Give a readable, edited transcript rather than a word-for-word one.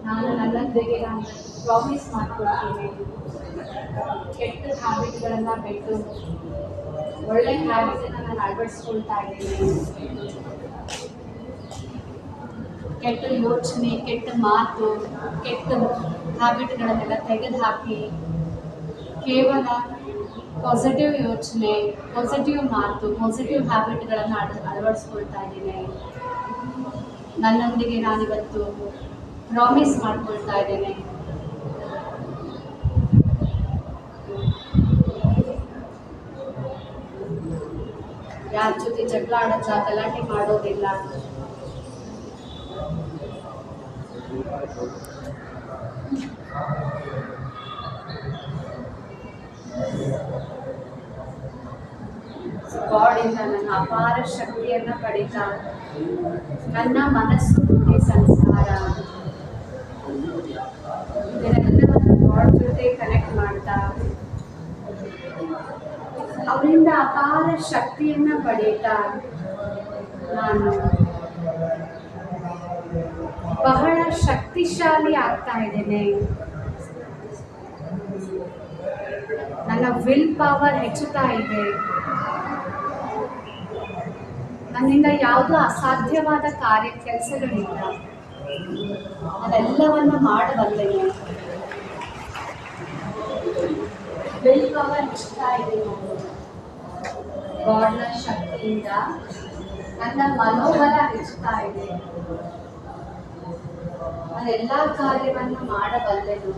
ನಾನು ನನ್ನೊಂದಿಗೆ ನಾನು ಪ್ರಾಮಿಸ್ ಮಾಡ್ಕೊಳ್ತೀನಿ, ಕೆಟ್ಟ ಹ್ಯಾಬಿಟ್ಗಳನ್ನು ಬಿಟ್ಟು ಒಳ್ಳೆ ಹ್ಯಾಬಿಟನ್ನು ನಾನು ಅಳವಡಿಸ್ಕೊಳ್ತಾ ಇದ್ದೀನಿ. ಕೆಟ್ಟ ಯೋಚನೆ, ಕೆಟ್ಟ ಮಾತು, ಕೆಟ್ಟ ಹ್ಯಾಬಿಟ್ಗಳನ್ನೆಲ್ಲ ತೆಗೆದುಹಾಕಿ ಕೇವಲ ಪಾಸಿಟಿವ್ ಯೋಚನೆ, ಪಾಸಿಟಿವ್ ಮಾತು, ಪಾಸಿಟಿವ್ ಹ್ಯಾಬಿಟ್ಗಳನ್ನು ಅಳವಡಿಸ್ಕೊಳ್ತಾ ಇದ್ದೀನಿ. ನನ್ನೊಂದಿಗೆ ನಾನಿವತ್ತು ಪ್ರಾಮಿಸ್ ಮಾಡ್ಕೊಳ್ತಾ ಇದ್ದೇನೆ. ಯಾರ ಜೊತೆ ಜಗಳ ಆಡೋದಿಲ್ಲ, ಗಲಾಟೆ ಮಾಡೋದಿಲ್ಲ. ಗಾಡಿಂದ ನನ್ನ ಅಪಾರ ಶಕ್ತಿಯನ್ನು ಪಡಿತಾ, ನನ್ನ ಮನಸ್ಸು, ಬುದ್ಧಿ, ಸಂಸ್ಕಾರ ಇದನ್ನೆಲ್ಲವನ್ನು ಗಾಡ್ ಜೊತೆ ಕನೆಕ್ಟ್ ಮಾಡ್ತಾ ಅವರಿಂದ ಅಪಾರ ಶಕ್ತಿಯನ್ನು ಪಡೀತಾ ನಾನು ಬಹಳ ಶಕ್ತಿಶಾಲಿ ಆಗ್ತಾ ಇದ್ದೇನೆ. ನನ್ನ ವಿಲ್ ಪವರ್ ಹೆಚ್ಚುತ್ತಾ ಇದೆ. ನನ್ನಿಂದ ಯಾವುದೂ ಅಸಾಧ್ಯವಾದ ಕೆಲಸಗಳಿಲ್ಲ. ನಾನೆಲ್ಲವನ್ನು ಮಾಡಬಲ್ಲೆನೆ. ವಿಲ್ ಪವರ್ ಹೆಚ್ಚುತ್ತಾ ಇದೆ. ಗಾಡ್ನ ಶಕ್ತಿಯಿಂದ ನನ್ನ ಮನೋಬಲ ಹೆಚ್ಚುತ್ತಾ ಇದೆ. ನಾನೆಲ್ಲ ಕಾರ್ಯವನ್ನು ಮಾಡಬಲ್ಲೆನು.